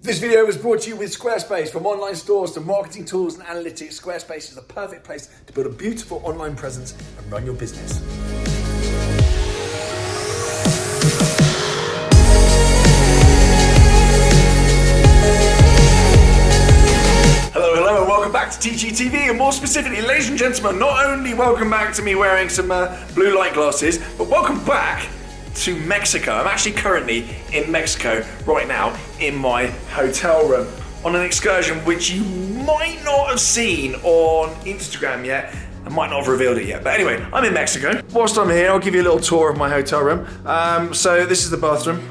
This video was brought to you with Squarespace. From online stores to marketing tools and analytics, Squarespace is the perfect place to build a beautiful online presence and run your business. Hello and welcome back to TGTV, and more specifically, ladies and gentlemen, not only welcome back to me wearing some blue light glasses, but welcome back to Mexico. I'm actually currently in Mexico right now in my hotel room on an excursion which you might not have seen on Instagram yet. I might not have revealed it yet, but anyway, I'm in Mexico. Whilst I'm here, I'll give you a little tour of my hotel room. So this is the bathroom.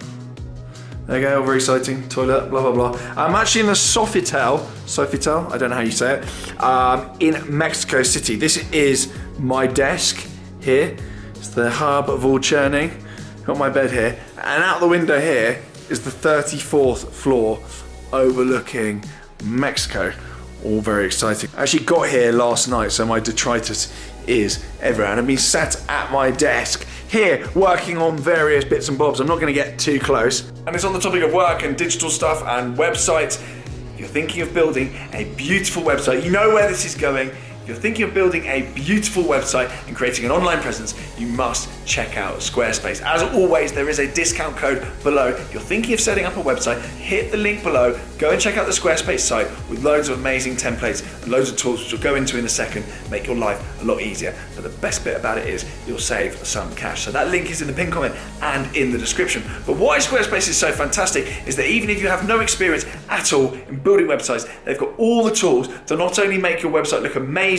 There you go, very exciting. Toilet, blah, blah, blah. I'm actually in the Sofitel, I don't know how you say it, in Mexico City. This is my desk here. It's the hub of all churning. Got my bed here. And out the window here is the 34th floor overlooking Mexico. All very exciting. I actually got here last night, so my detritus is everywhere. And I've been sat at my desk here working on various bits and bobs. I'm not going to get too close. And it's on the topic of work and digital stuff and websites. If you're thinking of building a beautiful website, you know where this is going. If you're thinking of building a beautiful website and creating an online presence, you must check out Squarespace. As always, there is a discount code below. If you're thinking of setting up a website, hit the link below, go and check out the Squarespace site with loads of amazing templates and loads of tools which we'll go into in a second, make your life a lot easier. But the best bit about it is you'll save some cash. So that link is in the pinned comment and in the description. But why Squarespace is so fantastic is that even if you have no experience at all in building websites, they've got all the tools to not only make your website look amazing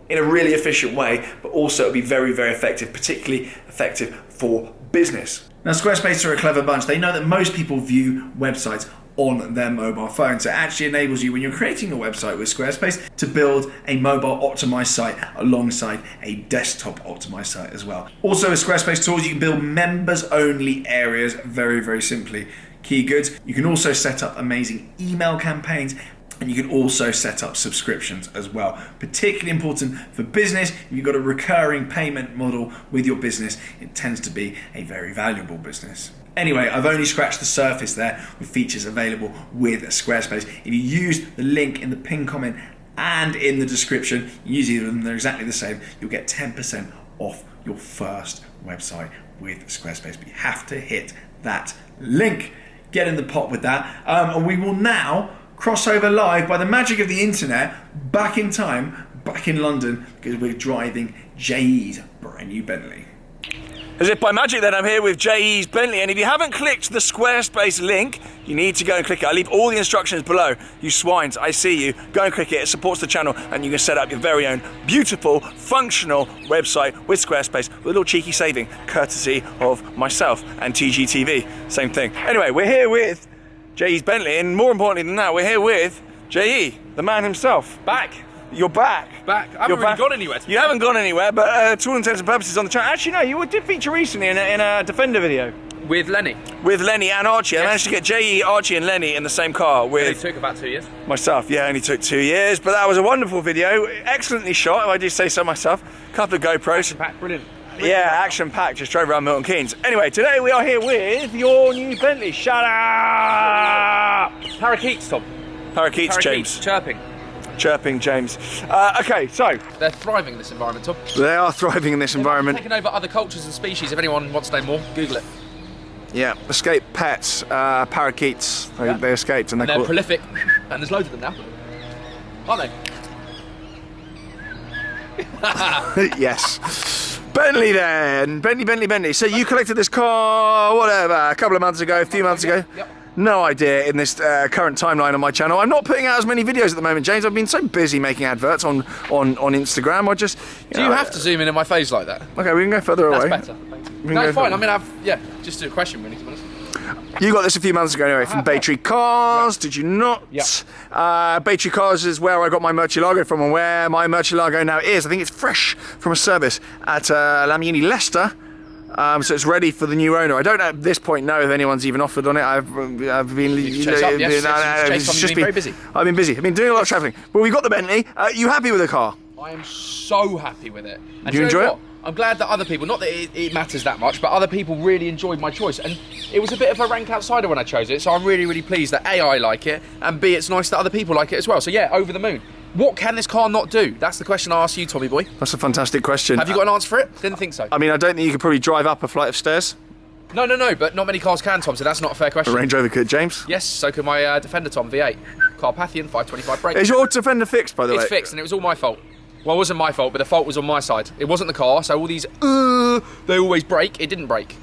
in a really efficient way, but also it'll be very, very effective, particularly effective for business. Now, Squarespace are a clever bunch. They know that most people view websites on their mobile phone. So it actually enables you, when you're creating a website with Squarespace, to build a mobile optimized site alongside a desktop optimized site as well. Also with Squarespace tools, you can build members only areas very, very simply. Key goods. You can also set up amazing email campaigns, and you can also set up subscriptions as well. Particularly important for business. If you've got a recurring payment model with your business, it tends to be a very valuable business. Anyway, I've only scratched the surface there with features available with Squarespace. If you use the link in the pinned comment and in the description, use either of them, they're exactly the same, you'll get 10% off your first website with Squarespace. But you have to hit that link. Get in the pot with that. And we will now crossover live by the magic of the internet, back in time, back in London, because we're driving JE's brand new Bentley. As if by magic then, I'm here with JE's Bentley, and if you haven't clicked the Squarespace link, you need to go and click it. I leave all the instructions below. You swines, I see you. Go and click it, it supports the channel, and you can set up your very own beautiful, functional website with Squarespace with a little cheeky saving, courtesy of myself and TGTV. Same thing. Anyway, we're here with JE's Bentley, and more importantly than that, we're here with JE, the man himself. Back. You're back. Back. I haven't really gone anywhere. You haven't gone anywhere, but to all intents and purposes on the channel. Actually, no, you did feature recently in a Defender video. With Lenny. With Lenny and Archie. Yes. I managed to get JE, Archie and Lenny in the same car with... It took about 2 years. Myself, yeah, only took 2 years, but that was a wonderful video. Excellently shot, if I do say so myself. Couple of GoPros. Action-packed, brilliant. Yeah, action-packed, just drove around Milton Keynes. Anyway, today we are here with your new Bentley. Shut up! Parakeets, Tom. Parakeets, James. Chirping, James. Okay, so... They're thriving in this environment, Tom. They are thriving in this environment. Taking over other cultures and species. If anyone wants to know more, Google it. Yeah, escaped pets, parakeets. They escaped, and they're prolific. And there's loads of them now, aren't they? Yes. Bentley then. Bentley. So you collected this car, whatever, a couple of months ago, a few months ago? Yep. No idea in this current timeline on my channel. I'm not putting out as many videos at the moment, James. I've been so busy making adverts on Instagram. I just... Do you have to zoom in my face like that? Okay, we can go further away. That's better. No, it's fine. I mean, just a question really, to be honest. You got this a few months ago anyway from Baytree Cars, did you not? Yeah. Baytree Cars is where I got my Murcielago from, and where my Murcielago now is. I think it's fresh from a service at Lamborghini Leicester. So it's ready for the new owner. I don't at this point know if anyone's even offered on it. I've been very busy. I've been busy. I've been doing a lot of travelling. But we got the Bentley. You happy with the car? I am so happy with it. And Do you enjoy it? I'm glad that other people, not that it matters that much, but other people really enjoyed my choice. And it was a bit of a rank outsider when I chose it, so I'm really, really pleased that A, I like it, and B, it's nice that other people like it as well. So yeah, over the moon. What can this car not do? That's the question I asked you, Tommy boy. That's a fantastic question. Have you got an answer for it? Didn't think so. I mean, I don't think you could probably drive up a flight of stairs. No, but not many cars can, Tom, so that's not a fair question. A Range Rover could, James. Yes, so could my Defender, Tom, V8. Carpathian, 525 brake. Is your Defender fixed, by the way? It's fixed, and it was all my fault. Well, it wasn't my fault, but the fault was on my side. It wasn't the car, so all these, they always break. It didn't break.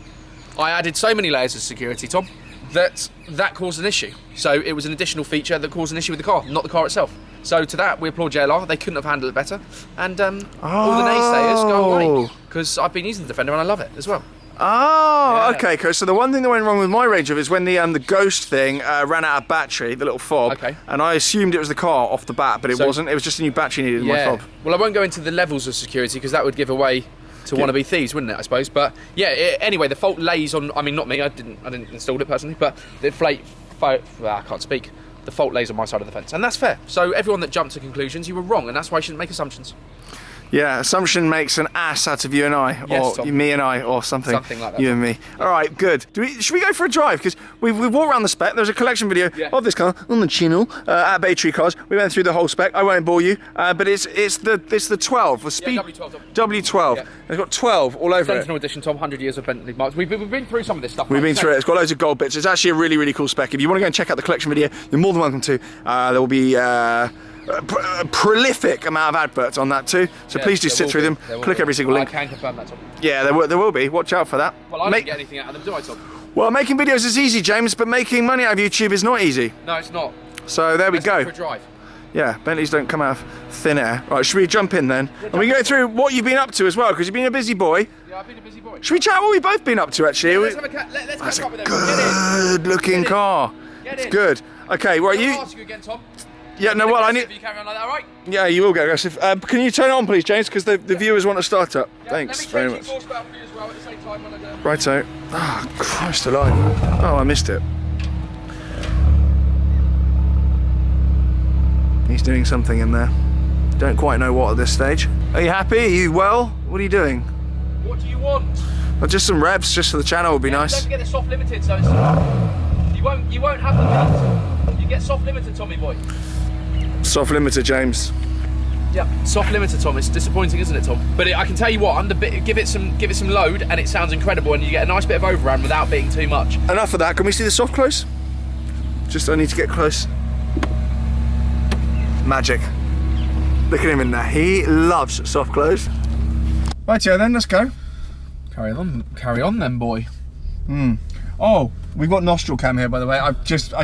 I added so many layers of security, Tom, that caused an issue. So it was an additional feature that caused an issue with the car, not the car itself. So to that, we applaud JLR. They couldn't have handled it better. And all the naysayers go away, because I've been using the Defender and I love it as well. Oh, yeah. Okay. So the one thing that went wrong with my Range Rover is when the Ghost thing ran out of battery, the little fob. Okay. And I assumed it was the car off the bat, but it wasn't. It was just a new battery needed in my fob. Well, I won't go into the levels of security because that would give away to wannabe thieves, wouldn't it? I suppose. But yeah. Anyway, the fault lays on. I mean, not me. I didn't install it personally, but the I can't speak. The fault lays on my side of the fence, and that's fair. So everyone that jumped to conclusions, you were wrong, and that's why you shouldn't make assumptions. Yeah, assumption makes an ass out of you and I, yes, or me and I, or something. Something like that. You and me. Yeah. All right, good. Should we go for a drive? Because we walked around the spec. There's a collection video of this car on the channel at Bay Tree Cars. We went through the whole spec. I won't bore you, but it's the 12, the speed. Yeah, W12. W12. Yeah. It's got 12 all over Sentinel edition, Tom. 100 years of Bentley marks. We've been through some of this stuff. We've been through it. It's got loads of gold bits. It's actually a really, really cool spec. If you want to go and check out the collection video, you're more than welcome to. There will be a prolific amount of adverts on that too, so please do sit through them, click every single link. I can confirm that, Tom. Yeah, there will be. Watch out for that. Well, I don't get anything out of them, do I, Tom? Well, making videos is easy, James, but making money out of YouTube is not easy. No, it's not. So there we go. For a drive. Yeah, Bentleys don't come out of thin air. Right, should we jump in then? And we go through what you've been up to as well, because you've been a busy boy. Yeah, I've been a busy boy. Should we chat what we've both been up to, actually? Yeah, let's have a cat. Let's That's catch up with a everyone. good-looking car. Get it's in. good. Okay, right, I'll ask you again, Tom. Yeah, no, well, I need. You carry on like that, all right? Yeah, you will get aggressive. Can you turn it on, please, James? Because the viewers want to start up. Yeah, Thanks very much. Let me change the horsepower for you as well at the same time when I do. Righto. Ah, Christ alive. Oh, I missed it. He's doing something in there. Don't quite know what at this stage. Are you happy? Are you well? What are you doing? What do you want? Well, just some revs, just for the channel would be nice. Don't forget the soft limited, so it's, you won't have the beat. You get soft limited, Tommy boy. Soft limiter, James. Yeah, soft limiter, Tom. It's disappointing, isn't it, Tom? But I can tell you what, give it some load, and it sounds incredible, and you get a nice bit of overrun without being too much. Enough of that. Can we see the soft close? I need to get close. Magic. Look at him in there. He loves soft close. Rightio then, let's go. Carry on then, boy. Oh, we've got nostril cam here, by the way. I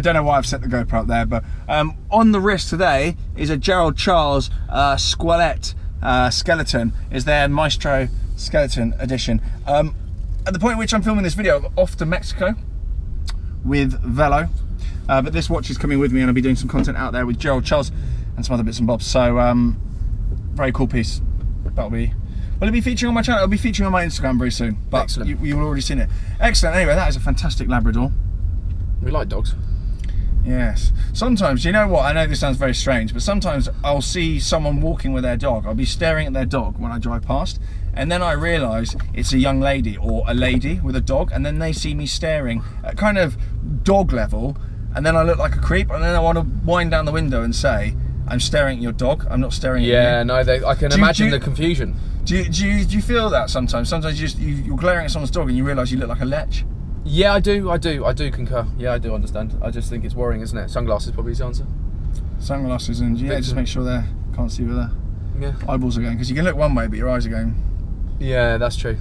don't know why I've set the GoPro up there, but on the wrist today is a Gerald Charles Squelette skeleton. Is their Maestro skeleton edition. At the point at which I'm filming this video, I'm off to Mexico with Velo, but this watch is coming with me, and I'll be doing some content out there with Gerald Charles and some other bits and bobs. So very cool piece. Will it be featuring on my channel? It'll be featuring on my Instagram very soon, but you've already seen it. Excellent. Anyway, that is a fantastic Labrador. We like dogs. Yes. Sometimes, you know what, I know this sounds very strange, but sometimes I'll see someone walking with their dog. I'll be staring at their dog when I drive past, and then I realise it's a young lady or a lady with a dog, and then they see me staring at kind of dog level, and then I look like a creep, and then I want to wind down the window and say, I'm staring at your dog, I'm not staring at you. Yeah, no, I can imagine the confusion. Do you feel that sometimes? Sometimes you're glaring at someone's dog and you realise you look like a lech? Yeah, I do concur. Yeah, I do understand. I just think it's worrying, isn't it? Sunglasses probably is the answer. Sunglasses, and yeah, just make sure they can't see where their eyeballs are going, because you can look one way but your eyes are going. Yeah, that's true.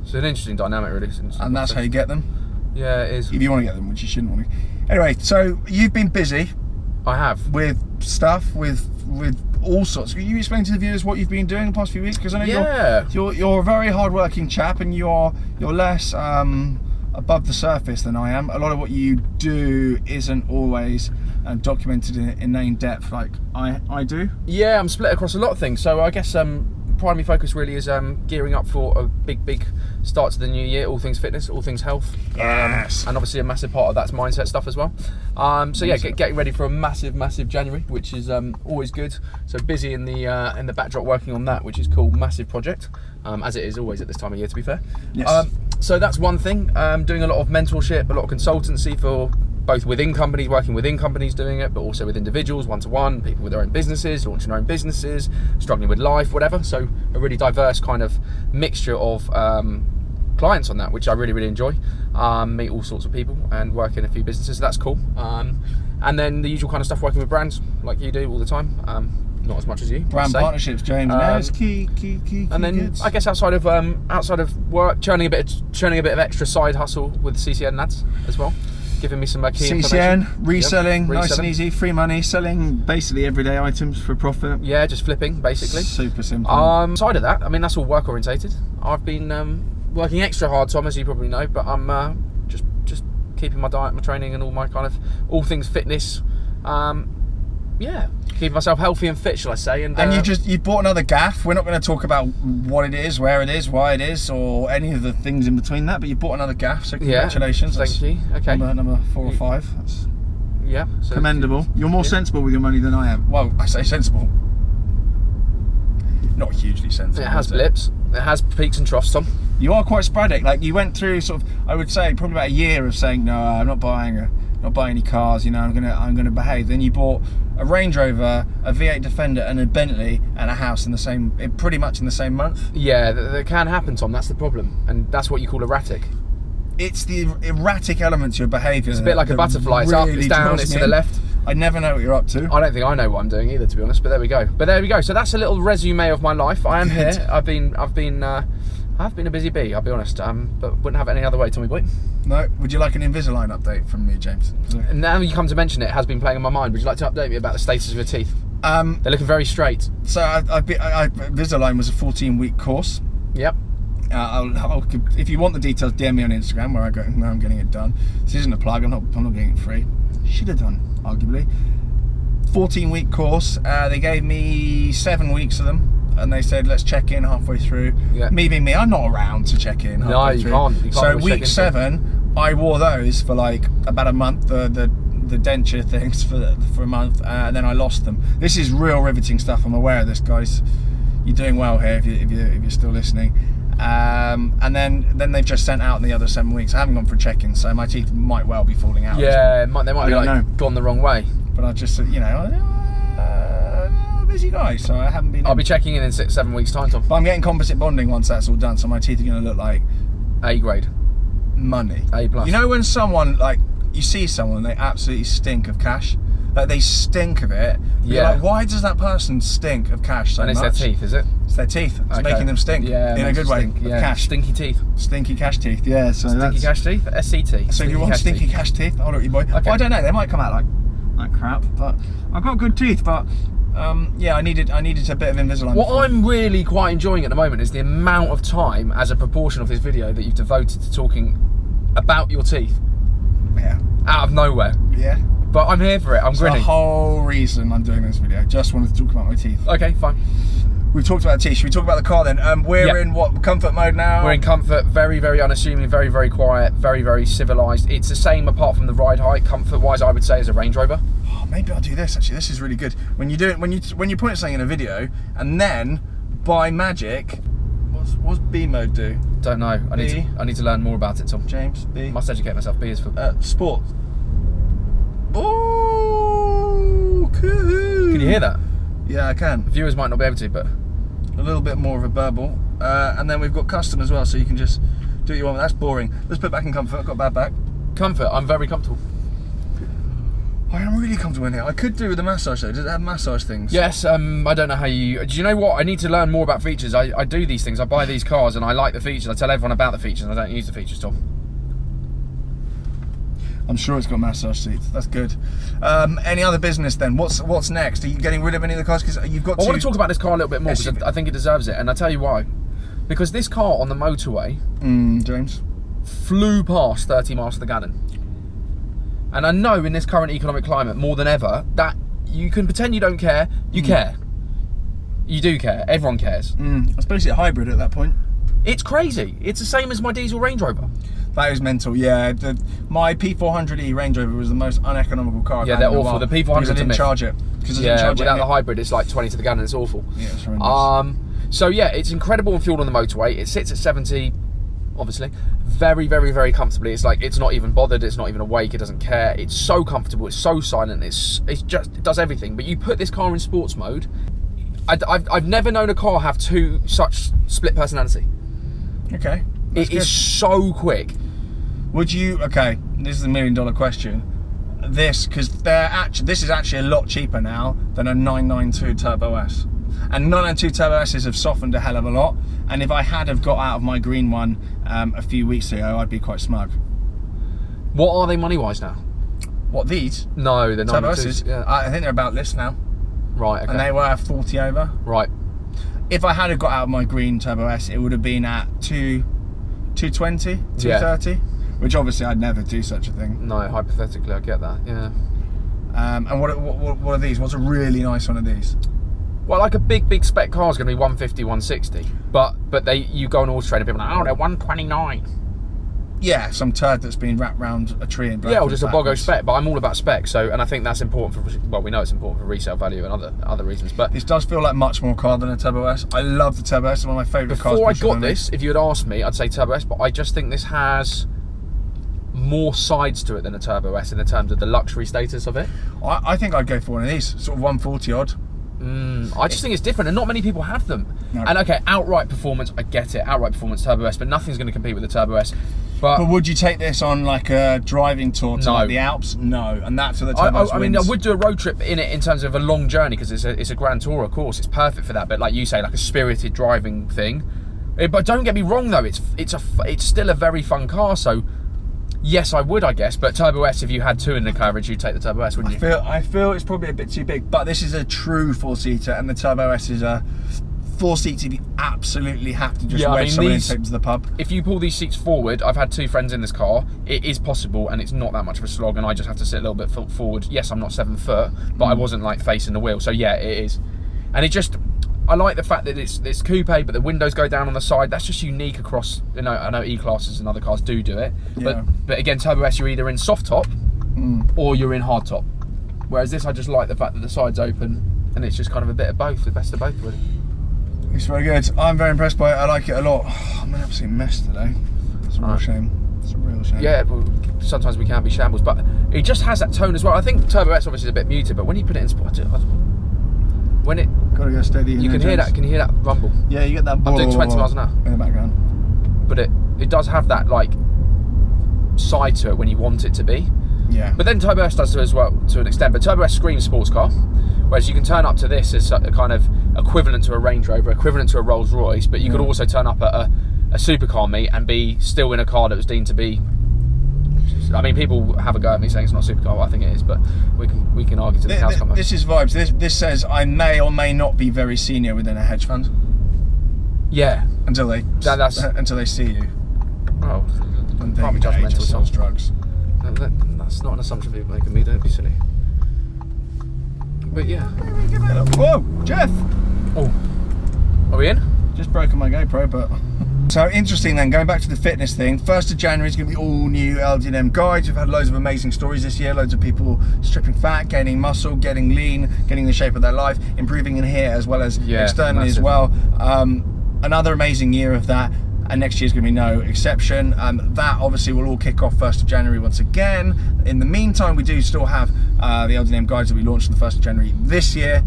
It's an interesting dynamic, really. And that's how you get them? Yeah, it is. If you want to get them, which you shouldn't want to. Anyway, so you've been busy. I have. With stuff, with all sorts. Can you explain to the viewers what you've been doing the past few weeks? Because I know you're a very hard-working chap, and you're less above the surface than I am. A lot of what you do isn't always documented in depth like I do. Yeah, I'm split across a lot of things. So I guess primary focus really is gearing up for a big start to the new year. All things fitness, all things health, Yes. and obviously a massive part of that's mindset stuff as well. So yeah, getting ready for a massive January, which is always good. So busy in the backdrop working on that, which is cool. Massive project, as it is always at this time of year, to be fair. Yes. So that's one thing. Doing a lot of mentorship, a lot of consultancy for both within companies, working within companies doing it, but also with individuals, one-to-one, people with their own businesses, launching their own businesses, struggling with life, whatever. So a really diverse kind of mixture of clients on that, which I really enjoy. Meet all sorts of people and work in a few businesses, so that's cool. And then the usual kind of stuff, working with brands like you do all the time. Not as much as you. Brand partnerships, James. That's key. And then kids. I guess outside of work, churning a bit of extra side hustle with CCN lads as well, giving me some key information. CCN, reselling, Yep, nice and easy, free money, selling basically everyday items for profit. Yeah, just flipping basically. Super simple. Side of that, I mean, that's all work orientated. I've been working extra hard, Tom, as you probably know, but I'm just keeping my diet, my training, and all my kind of all things fitness. Yeah, keeping myself healthy and fit, shall I say? And you bought another gaff. We're not going to talk about what it is, where it is, why it is, or any of the things in between that. But you bought another gaff, so congratulations. Yeah, thank you. Okay. Number 4 or 5. That's so commendable. You're more sensible with your money than I am. Well, I say sensible. Not hugely sensible. It has blips. It has peaks and troughs, Tom. You are quite sporadic. Like you went through sort of, I would say, probably about a year of saying, no, I'm not buying any cars. You know, I'm gonna behave. Then you bought a Range Rover, a V8 Defender, and a Bentley, and a house pretty much in the same month. Yeah, that can happen, Tom. That's the problem, and that's what you call erratic. It's the erratic element to your behaviour. It's a bit like a butterfly. It's up, it's down, it's to the left. I never know what you're up to. I don't think I know what I'm doing either, to be honest. But there we go. So that's a little resume of my life. I am here. I've been a busy bee, I'll be honest. But wouldn't have it any other way, Tommy boy. No. Would you like an Invisalign update from me, James? Now you come to mention it, has been playing on my mind. Would you like to update me about the status of your teeth? They're looking very straight. So Invisalign was a 14-week course. Yep. If you want the details, DM me on Instagram where I go, no, I'm getting it done. This isn't a plug, I'm not getting it free. Should have done, arguably. 14-week course. They gave me 7 weeks of them. And they said, let's check in halfway through. Yeah. Me being me, I'm not around to check in halfway through. You can't. So week 7, I wore those for like about a month, the denture things for a month, and then I lost them. This is real riveting stuff. I'm aware of this, guys. You're doing well here if you're still listening. And then they've just sent out the other 7 weeks. I haven't gone for a check-in, so my teeth might well be falling out. Yeah, they might be gone the wrong way. But I just, busy guy, so I haven't been. I'll be checking in 7 weeks' time, Tom. But I'm getting composite bonding once that's all done, so my teeth are going to look like A grade, money, A plus. You know when someone you see someone, they absolutely stink of cash. Like they stink of it. Yeah. You're like, why does that person stink of cash so much? And it's their teeth, is it? It's their teeth. It's making them stink. Yeah, in a good way. Yeah. Cash. Stinky teeth. Stinky cash teeth. Yeah. So stinky cash teeth. SCT. So if you want stinky cash teeth, hold up, you boy. Okay. Well, I don't know. They might come out like crap, but I've got good teeth. But yeah, I needed a bit of Invisalign. What I'm really quite enjoying at the moment is the amount of time, as a proportion of this video, that you've devoted to talking about your teeth. Yeah. Out of nowhere. Yeah. But I'm here for it. I'm grinning. The whole reason I'm doing this video. Just wanted to talk about my teeth. Okay, fine. We've talked about the teeth. Should we talk about the car then? We're in what, comfort mode now? We're in comfort. Very, very unassuming. Very, very quiet. Very, very civilised. It's the same apart from the ride height. Comfort-wise, I would say, as a Range Rover. Oh, maybe I'll do this. Actually, this is really good. When you do it, when you point at something in a video, and then by magic, what's B mode do? Don't know. I need to learn more about it, Tom. James, B. Must educate myself. B is for sport. Oh, cool. Can you hear that? Yeah, I can. The viewers might not be able to, but a little bit more of a burble. And then we've got custom as well, so you can just do what you want. That's boring. Let's put it back in comfort. I've got a bad back. Comfort. I'm very comfortable. I am really comfortable in here. I could do with a massage though. Does it have massage things? Yes. I don't know how you. Do you know what? I need to learn more about features. I do these things. I buy these cars and I like the features. I tell everyone about the features. And I don't use the features, Tom. I'm sure it's got massage seats. That's good. Any other business then? What's next? Are you getting rid of any of the cars? Because you've got. I want to talk about this car a little bit more because I think it deserves it, and I'll tell you why. Because this car on the motorway, James, flew past 30 miles to the gallon. And I know in this current economic climate, more than ever, that you can pretend you don't care. You care. You do care. Everyone cares. It's basically a hybrid at that point. It's crazy. It's the same as my diesel Range Rover. That is mental, yeah. My P400e Range Rover was the most uneconomical car. Yeah, they're awful. The P400 because I didn't charge it. Without the hybrid, it's like 20 to the gallon. It's awful. Yeah, it's horrendous. So yeah, it's incredible on fuel on the motorway. It sits at 70, obviously, very, very, very comfortably. It's like it's not even bothered. It's not even awake. It doesn't care. It's so comfortable. It's so silent. It does everything. But you put this car in sports mode. I've never known a car have such split personality. Okay. It is so quick. Would you? Okay, this is a $1 million question. This is actually a lot cheaper now than a 992 Turbo S, and 992 Turbo S's have softened a hell of a lot. And if I had have got out of my green one a few weeks ago, I'd be quite smug. What are they money wise now? What, these? No, they're Turbo 992s. S's. Yeah. I think they're about this now. Right. Okay. And they were 40 over. Right. If I had have got out of my green Turbo S, it would have been at 220, 230. Which obviously I'd never do such a thing. No, hypothetically, I get that. Yeah. And what are these? What's a really nice one of these? Well, like a big spec car is going to be 150, 160. But you go on Auto Trader, people are like, oh, they're 129. Yeah, some turd that's been wrapped around a tree and yeah, or just a boggo spec. But I'm all about spec, and I think that's important for. Well, we know it's important for resale value and other reasons. But this does feel like much more car than a Turbo S. I love the Turbo S. It's one of my favourite cars. Before I got this, if you had asked me, I'd say Turbo S. But I just think this has more sides to it than a Turbo S in the terms of the luxury status of it. I think I'd go for one of these, sort of 140 odd. I just think it's different, and not many people have them. No. And okay, outright performance, I get it. Outright performance, Turbo S, but nothing's going to compete with the Turbo S. But would you take this on like a driving tour to like the Alps? No, and that's where the Turbo S I mean, I would do a road trip in it in terms of a long journey because it's a Grand Tour, of course. It's perfect for that. But like you say, like a spirited driving thing. But don't get me wrong though, it's still a very fun car. So yes, I would, I guess. But Turbo S, if you had two in the coverage, you'd take the Turbo S, wouldn't you? I feel it's probably a bit too big, but this is a true four-seater, and the Turbo S is a four-seater you absolutely have to just wedge someone and take them to the pub. If you pull these seats forward, I've had two friends in this car, it is possible, and it's not that much of a slog, and I just have to sit a little bit forward. Yes, I'm not 7 foot, but I wasn't like facing the wheel, so yeah, it is. And it just, I like the fact that it's coupe, but the windows go down on the side. That's just unique across, I know E-classes and other cars do it. Yeah. But again, Turbo S, you're either in soft top or you're in hard top. Whereas this, I just like the fact that the side's open and it's just kind of a bit of both, the best of both, really. It's very good. I'm very impressed by it. I like it a lot. Oh, I'm an absolute mess today. It's a real shame. It's a real shame. Yeah, well, sometimes we can be shambles, but it just has that tone as well. I think Turbo S obviously is a bit muted, but when you put it in sport, when it gotta go steady. You can hear that. Can you hear that rumble? Yeah, you get that. I'm doing 20 miles an hour in the background. But it does have that like side to it when you want it to be. Yeah. But then Turbo S does as well to an extent. But Turbo S screams sports car, whereas you can turn up to this as a kind of equivalent to a Range Rover, equivalent to a Rolls Royce. But you could also turn up at a supercar meet and be still in a car that was deemed to be. I mean, people have a go at me saying it's not a supercar. Well, I think it is, but we can argue to the cows come home. This is vibes. This says I may or may not be very senior within a hedge fund. Yeah. Until they see you. Oh, and can't be judgmental. Sells drugs. That's not an assumption people make of me. Don't be silly. But yeah. Whoa, Jeff. Oh, are we in? Just broken my GoPro, but. So interesting then, going back to the fitness thing, 1st of January is going to be all new LD&M guides. We've had loads of amazing stories this year, loads of people stripping fat, gaining muscle, getting lean, getting the shape of their life, improving in here as well as externally as well. Another amazing year of that, and next year's going to be no exception. That obviously will all kick off 1st of January once again. In the meantime, we do still have the LD&M guides that we launched on the 1st of January this year,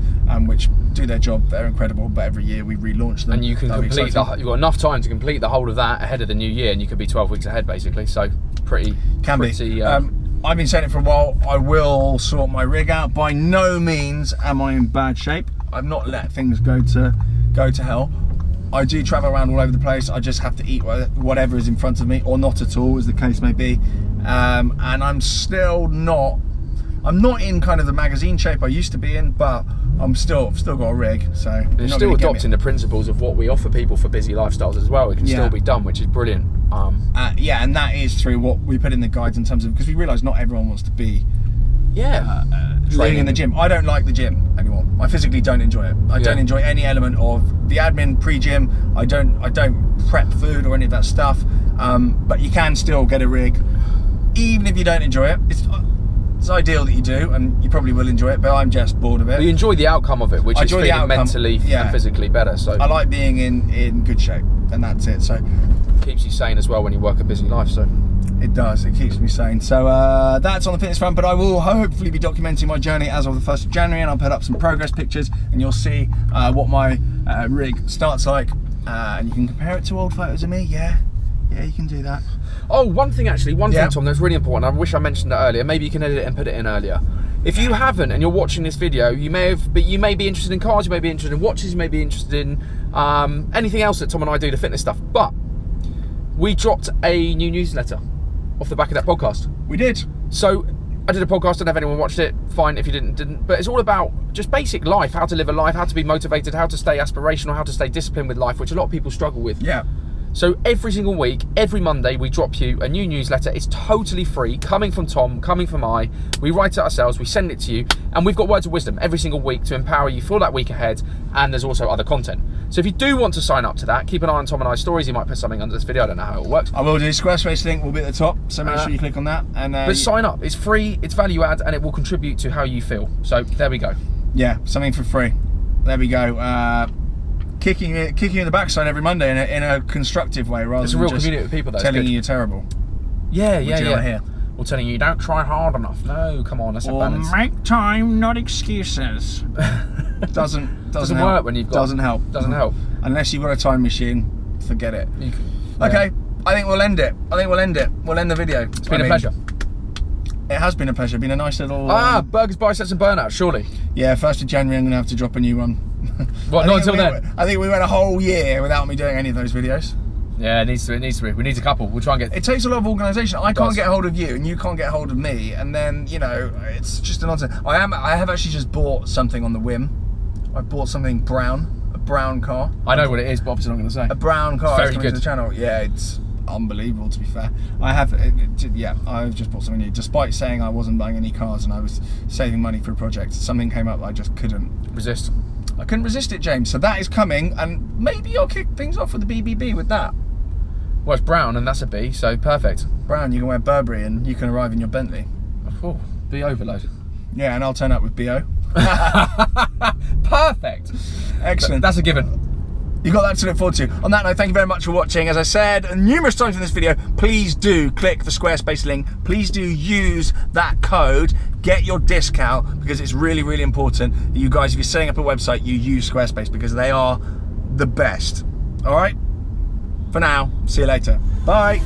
which do their job. They're incredible, but every year we relaunch them. And you can complete you've got enough time to complete the whole of that ahead of the new year, and you could be 12 weeks ahead basically. So pretty. I've been saying it for a while. I will sort my rig out. By no means am I in bad shape. I've not let things go to hell. I do travel around all over the place. I just have to eat whatever is in front of me, or not at all, as the case may be. And I'm still not. I'm not in kind of the magazine shape I used to be in, but I've still got a rig. So you're still adopting the principles of what we offer people for busy lifestyles as well. It can still be done, which is brilliant. Yeah, and that is through what we put in the guides in terms of, because we realise not everyone wants to be. Training in the gym. I don't like the gym anymore. I physically don't enjoy it. I don't enjoy any element of the admin pre-gym. I don't prep food or any of that stuff. But you can still get a rig, even if you don't enjoy it. It's ideal that you do, and you probably will enjoy it, but I'm just bored of it. But you enjoy the outcome of it, which is feeling mentally and physically better. So I like being in good shape, and that's it. So keeps you sane as well when you work a busy life. So it does. It keeps me sane. So that's on the fitness front, but I will hopefully be documenting my journey as of the 1st of January, and I'll put up some progress pictures, and you'll see what my rig starts like, and you can compare it to old photos of me. Yeah, you can do that. Oh, one thing, Tom, that's really important. I wish I mentioned that earlier. Maybe you can edit it and put it in earlier. If you haven't and you're watching this video, you may be interested in cars, you may be interested in watches, you may be interested in anything else that Tom and I do, the fitness stuff. But we dropped a new newsletter off the back of that podcast. We did. So I did a podcast, I don't know if anyone watched it, fine if you didn't. But it's all about just basic life, how to live a life, how to be motivated, how to stay aspirational, how to stay disciplined with life, which a lot of people struggle with. Yeah. So every single week, every Monday, we drop you a new newsletter. It's totally free, coming from Tom, coming from I. We write it ourselves, we send it to you, and we've got words of wisdom every single week to empower you for that week ahead, and there's also other content. So if you do want to sign up to that, keep an eye on Tom and I's stories. He might put something under this video, I don't know how it works. I will do. Squarespace link will be at the top, so make sure you click on that. But sign up, it's free, it's value add, and it will contribute to how you feel. So there we go. Yeah, something for free. There we go. Kicking you in the backside every Monday in a constructive way, rather than a real just community of people, though. telling you you're terrible. Yeah. Here. Or telling you don't try hard enough. No, come on, that's a balance. Make time, not excuses. doesn't work help. when you've got. Doesn't help. Doesn't help. Unless you've got a time machine, forget it. Okay, I think we'll end it. We'll end the video. It's been a pleasure. It has been a pleasure. Been a nice little. Burgers, biceps, and burnout. Surely. Yeah, 1st of January, I'm gonna have to drop a new one. What? Not until then. I think we went a whole year without me doing any of those videos. Yeah, it needs to be. We need a couple. We'll try and get. It takes a lot of organisation. I can't get hold of you, and you can't get hold of me, and then it's just a nonsense. I have actually just bought something on the whim. I bought something brown, a brown car. I know what it is, but obviously I'm not going to say. A brown car. It's very good. To the channel. Yeah, it's unbelievable, to be fair. I've just bought something new. Despite saying I wasn't buying any cars and I was saving money for a project, something came up that I just couldn't resist. I couldn't resist it, James. So that is coming, and maybe I'll kick things off with the BBB with that. Well, it's brown, and that's a B, so perfect. Brown, you can wear Burberry, and you can arrive in your Bentley. Oh, B overload. Yeah, and I'll turn up with BO. Perfect. Excellent. That's a given. You got that to look forward to. On that note, thank you very much for watching. As I said numerous times in this video, please do click the Squarespace link. Please do use that code. Get your discount, because it's really, really important that you guys, if you're setting up a website, you use Squarespace, because they are the best. All right? For now, see you later. Bye.